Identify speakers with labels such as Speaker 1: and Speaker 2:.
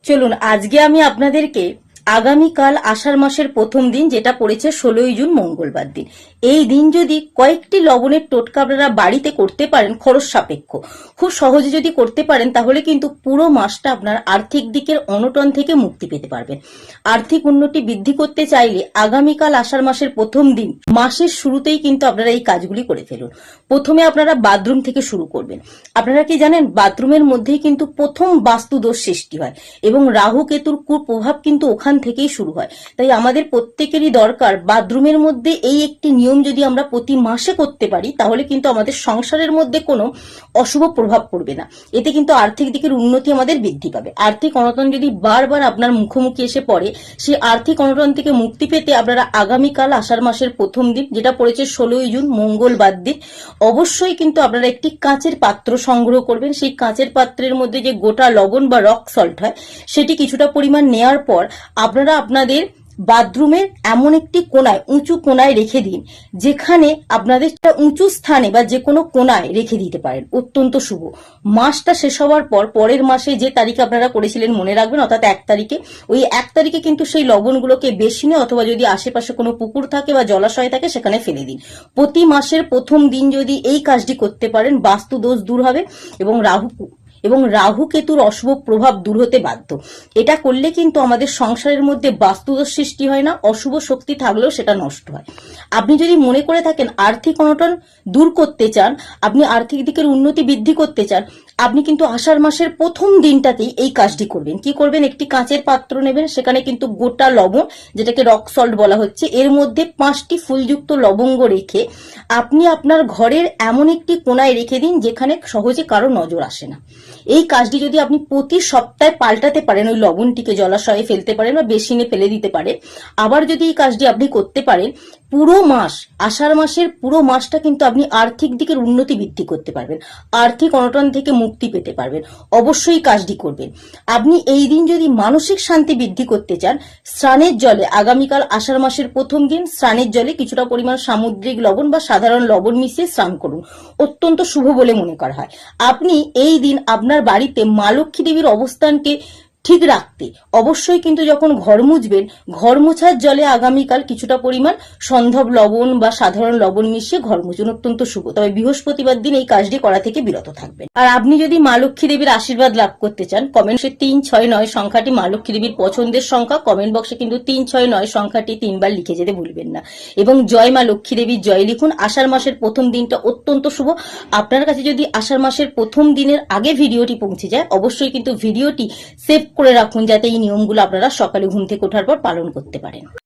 Speaker 1: চলুন আজকে আমি আপনাদেরকে আগামীকাল আষাঢ় মাসের প্রথম দিন যেটা পড়েছে 16ই জুন মঙ্গলবার দিন, এই দিন যদি কয়েকটি লবণের টোটকা আপনারা বাড়িতে করতে পারেন, খরচ সাপেক্ষ খুব সহজে যদি করতে পারেন, তাহলে কিন্তু পুরো মাসটা আপনার আর্থিক দিকের অনটন থেকে মুক্তি পেতে পারবেন। আর্থিক উন্নতি বৃদ্ধি করতে চাইলে আগামীকাল আষাঢ় মাসের প্রথম দিন মাসের শুরুতেই কিন্তু আপনারা এই কাজগুলি করে ফেলুন। প্রথমে আপনারা বাথরুম থেকে শুরু করবেন। আপনারা কি জানেন, বাথরুমের মধ্যেই কিন্তু প্রথম বাস্তু দোষ সৃষ্টি হয় এবং রাহু কেতুর কুপ্রভাব কিন্তু ওখান থেকেই শুরু হয়। তাই আমাদের প্রত্যেকেরই দরকার বাথরুমের মধ্যে এই একটি নিয়ম যদি আমরা প্রতি মাসে করতে পারি, তাহলে কিন্তু আমাদের সংসারের মধ্যে কোনো অশুভ প্রভাব পড়বে না। এতে কিন্তু আর্থিক দিকের উন্নতি আমাদের বৃদ্ধি পাবে। আর্থিক অনটন যদি বারবার আপনার মুখোমুখি এসে পড়ে, সেই আর্থিক অনটন থেকে মুক্তি পেতে আপনারা আগামীকাল আষাঢ় মাসের প্রথম দিন যেটা পড়েছে 16ই জুন মঙ্গলবার দিন, অবশ্যই কিন্তু আপনারা একটি কাঁচের পাত্র সংগ্রহ করবেন। সেই কাঁচের পাত্রের মধ্যে যে গোটা লবণ বা রক সল্ট হয়, সেটি কিছুটা পরিমাণ নেওয়ার পর আপনারা আপনাদের বাথরুমের এমন একটি কোনায়, উঁচু কোনায় রেখে দিন, যেখানে আপনাদের উঁচু স্থানে বা যে কোনো কোনায় রেখে দিতে পারেন। অত্যন্ত শুভ। মাসটা শেষ হওয়ার পর পরের মাসে যে তারিখে আপনারা করেছিলেন মনে রাখবেন, অর্থাৎ 1 তারিখে, ওই 1 তারিখে কিন্তু সেই লবণগুলোকে বেসিনে অথবা যদি আশেপাশে কোনো পুকুর থাকে বা জলাশয় থাকে সেখানে ফেলে দিন। প্রতি মাসের প্রথম দিন যদি এই কাজটি করতে পারেন, বাস্তু দোষ দূর হবে এবং রাহু কেতুর অশুভ প্রভাব দূর হতে বাধ্য। এটা করলে কিন্তু আমাদের সংসারের মধ্যে বাস্তুদোষ সৃষ্টি হয় না, অশুভ শক্তি থাকলেও সেটা নষ্ট হয়। আপনি যদি মনে করে থাকেন আর্থিক অনটন দূর করতে চান, আপনি আর্থিক দিকের উন্নতি বৃদ্ধি করতে চান, আপনি কিন্তু আষাঢ় মাসের প্রথম দিনটাতেই এই কাজটি করবেন। কি করবেন? একটি কাঁচের পাত্র নেবেন, সেখানে কিন্তু গোটা লবণ, যেটাকে রক সল্ট বলা হচ্ছে, এর মধ্যে 5টি ফুলযুক্ত লবঙ্গ রেখে আপনি আপনার ঘরের এমন একটি কোনায় রেখে দিন যেখানে সহজে কারো নজর আসে না। এই কাজটি যদি আপনি প্রতি সপ্তাহে পাল্টাতে পারেন, ওই লবণটিকে জলাশয়ে ফেলতে পারেন বা বেসিনে ফেলে দিতে পারেন, আবার যদি এই কাজটি আপনি করতে পারেন, পুরো মাস, আষাঢ় মাসের পুরো মাসটা কিন্তু আপনি আর্থিক দিকের উন্নতি বৃদ্ধি করতে পারবেন, আর্থিক অনটন থেকে মুক্তি পেতে পারবেন। অবশ্যই কাজটি করবেন। আপনি এই দিন যদি মানসিক শান্তি বৃদ্ধি করতে চান, স্নানের জলে আগামীকাল আষাঢ় মাসের প্রথম দিন স্নানের জলে কিছুটা পরিমাণ সামুদ্রিক লবণ বা সাধারণ লবণ মিশিয়ে স্নান করুন। অত্যন্ত শুভ বলে মনে করা হয়। আপনি এই দিন আপনার বাড়িতে মা লক্ষ্মী দেবীর অবস্থানকে ঠিক রাখতে অবশ্যই কিন্তু যখন ঘর মুছবেন, ঘর মোছার জলে আগামীকাল কিছুটা পরিমাণ সন্ধব লবণ বা সাধারণ লবণ মিশিয়ে ঘর মুছুন। অত্যন্ত শুভ। তবে বৃহস্পতিবার দিন এই কাজটি করা থেকে বিরত থাকবেন। আর আপনি যদি মা লক্ষ্মী দেবীর আশীর্বাদ লাভ করতে চান, কমেন্টে 369 সংখ্যাটি মা লক্ষ্মী দেবীর পছন্দের সংখ্যা, কমেন্ট বক্সে কিন্তু 369 সংখ্যাটি 3বার লিখে যেতে ভুলবেন না এবং জয় মা লক্ষ্মী দেবীর জয় লিখুন। আষাঢ় মাসের প্রথম দিনটা অত্যন্ত শুভ। আপনার কাছে যদি আষাঢ় মাসের প্রথম দিনের আগে ভিডিওটি পৌঁছে যায়, অবশ্যই কিন্তু ভিডিওটি সেভ করে রাখুন, যাতে এই নিয়মগুলো আপনারা সকালে ঘুম থেকে ওঠার পর পালন করতে পারেন।